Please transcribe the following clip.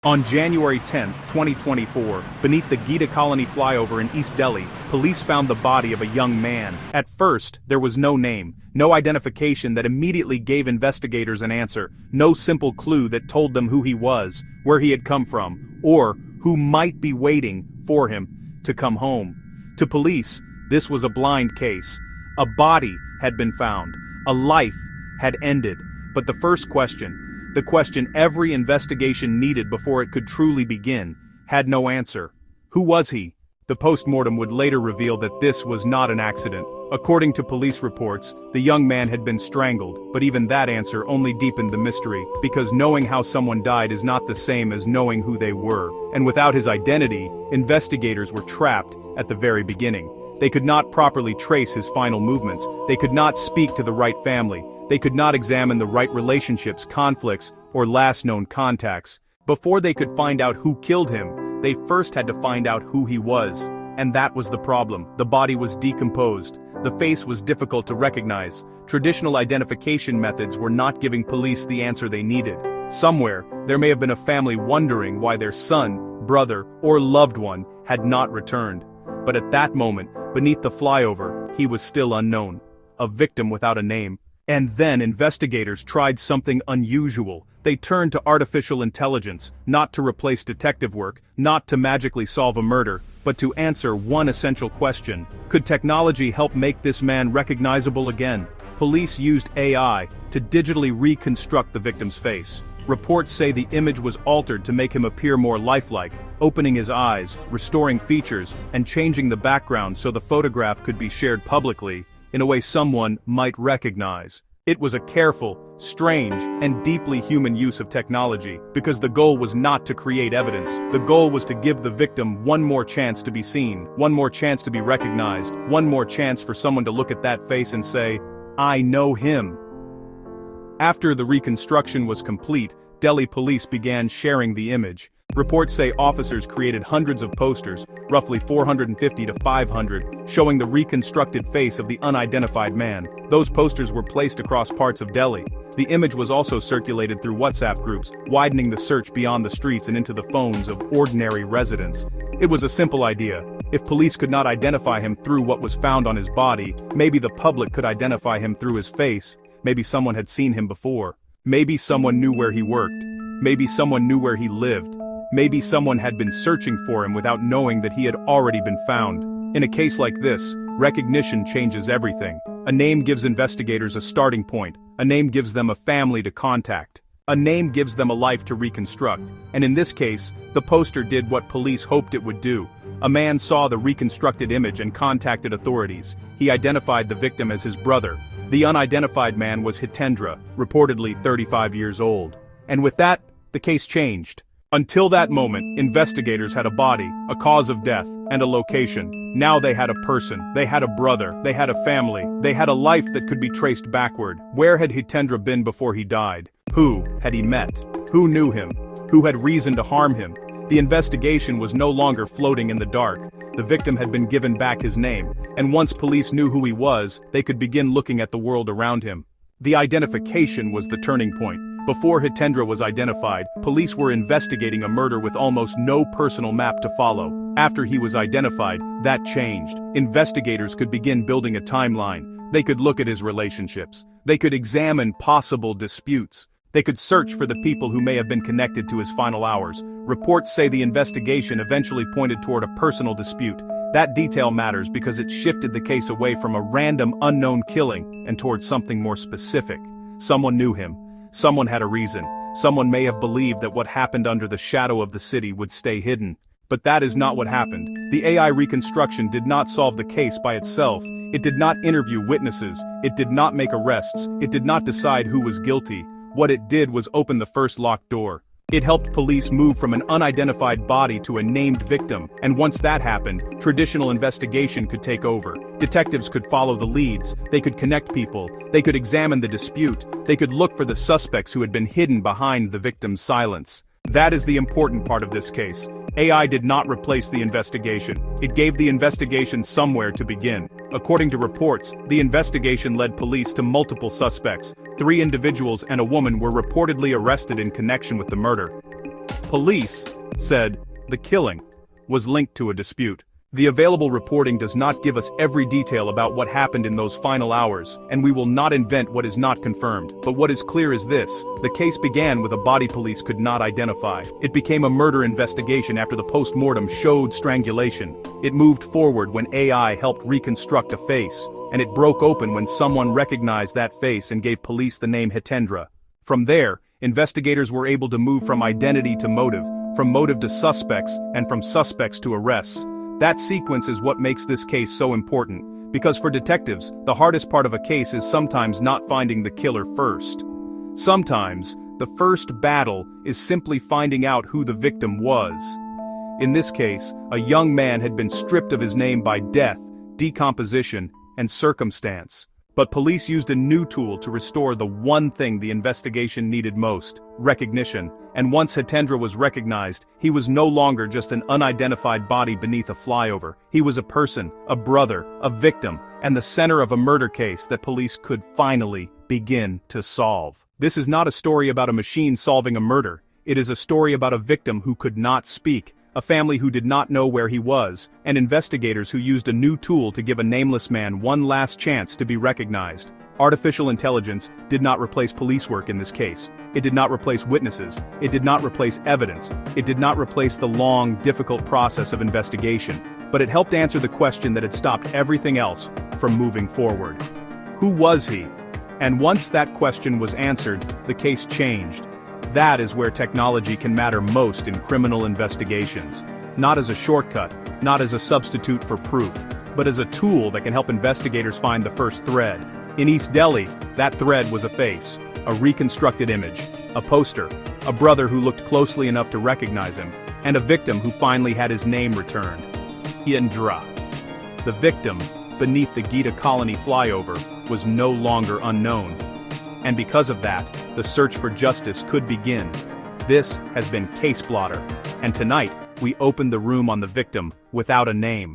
On January 10, 2024, beneath the Geeta Colony flyover in East Delhi, police found the body of a young man. At first, there was no name, no identification that immediately gave investigators an answer, no simple clue that told them who he was, where he had come from, or who might be waiting for him to come home. To police, this was a blind case. A body had been found. A life had ended. But the first question, the question every investigation needed before it could truly begin, had no answer. Who was he? The post-mortem would later reveal that this was not an accident. According to police reports, the young man had been strangled, but even that answer only deepened the mystery, because knowing how someone died is not the same as knowing who they were. And without his identity, investigators were trapped at the very beginning. They could not properly trace his final movements. They could not speak to the right family. They could not examine the right relationships, conflicts, or last known contacts. Before they could find out who killed him, they first had to find out who he was. And that was the problem. The body was decomposed. The face was difficult to recognize. Traditional identification methods were not giving police the answer they needed. Somewhere, there may have been a family wondering why their son, brother, or loved one had not returned. But at that moment, beneath the flyover, he was still unknown. A victim without a name. And then investigators tried something unusual. They turned to artificial intelligence, not to replace detective work, not to magically solve a murder, but to answer one essential question. Could technology help make this man recognizable again? Police used AI to digitally reconstruct the victim's face. Reports say the image was altered to make him appear more lifelike, opening his eyes, restoring features, and changing the background so the photograph could be shared publicly, in a way someone might recognize. It was a careful, strange, and deeply human use of technology, because the goal was not to create evidence. The goal was to give the victim one more chance to be seen, one more chance to be recognized, one more chance for someone to look at that face and say, "I know him." After the reconstruction was complete, Delhi police began sharing the image. Reports say officers created hundreds of posters, roughly 450 to 500, showing the reconstructed face of the unidentified man. Those posters were placed across parts of Delhi. The image was also circulated through WhatsApp groups, widening the search beyond the streets and into the phones of ordinary residents. It was a simple idea. If police could not identify him through what was found on his body, maybe the public could identify him through his face. Maybe someone had seen him before. Maybe someone knew where he worked. Maybe someone knew where he lived. Maybe someone had been searching for him without knowing that he had already been found. In a case like this, recognition changes everything. A name gives investigators a starting point. A name gives them a family to contact. A name gives them a life to reconstruct. And in this case, the poster did what police hoped it would do. A man saw the reconstructed image and contacted authorities. He identified the victim as his brother. The unidentified man was Hitendra, reportedly 35 years old. And with that, the case changed. Until that moment, investigators had a body, a cause of death, and a location. Now they had a person, they had a brother, they had a family, they had a life that could be traced backward. Where had Hitendra been before he died? Who had he met? Who knew him? Who had reason to harm him? The investigation was no longer floating in the dark. The victim had been given back his name, and once police knew who he was, they could begin looking at the world around him. The identification was the turning point. Before Hitendra was identified, police were investigating a murder with almost no personal map to follow. After he was identified, that changed. Investigators could begin building a timeline. They could look at his relationships. They could examine possible disputes. They could search for the people who may have been connected to his final hours. Reports say the investigation eventually pointed toward a personal dispute. That detail matters because it shifted the case away from a random, unknown killing and towards something more specific. Someone knew him. Someone had a reason. Someone may have believed that what happened under the shadow of the city would stay hidden. But that is not what happened. The AI reconstruction did not solve the case by itself. It did not interview witnesses. It did not make arrests. It did not decide who was guilty. What it did was open the first locked door. It helped police move from an unidentified body to a named victim, and once that happened, traditional investigation could take over. Detectives could follow the leads, they could connect people, they could examine the dispute, they could look for the suspects who had been hidden behind the victim's silence. That is the important part of this case. AI did not replace the investigation. It gave the investigation somewhere to begin. According to reports, the investigation led police to multiple suspects. 3 individuals and a woman were reportedly arrested in connection with the murder. Police said the killing was linked to a dispute. The available reporting does not give us every detail about what happened in those final hours, and we will not invent what is not confirmed. But what is clear is this: the case began with a body police could not identify. It became a murder investigation after the post-mortem showed strangulation. It moved forward when AI helped reconstruct a face, and it broke open when someone recognized that face and gave police the name Hitendra. From there, investigators were able to move from identity to motive, from motive to suspects, and from suspects to arrests. That sequence is what makes this case so important, because for detectives, the hardest part of a case is sometimes not finding the killer first. Sometimes, the first battle is simply finding out who the victim was. In this case, a young man had been stripped of his name by death, decomposition, and circumstance. But police used a new tool to restore the one thing the investigation needed most: recognition. And once Hitendra was recognized, he was no longer just an unidentified body beneath a flyover. He was a person, a brother, a victim, and the center of a murder case that police could finally begin to solve. This is not a story about a machine solving a murder. It is a story about a victim who could not speak, a family who did not know where he was, and investigators who used a new tool to give a nameless man one last chance to be recognized. Artificial intelligence did not replace police work in this case. It did not replace witnesses. It did not replace evidence. It did not replace the long, difficult process of investigation. But it helped answer the question that had stopped everything else from moving forward. Who was he? And once that question was answered, the case changed. That is where technology can matter most in criminal investigations. Not as a shortcut, not as a substitute for proof, but as a tool that can help investigators find the first thread. In East Delhi, that thread was a face, a reconstructed image, a poster, a brother who looked closely enough to recognize him, and a victim who finally had his name returned. Hitendra. The victim, beneath the Geeta Colony flyover, was no longer unknown. And because of that, the search for justice could begin. This has been CaseBlotter, and tonight, we opened the room on the victim without a name.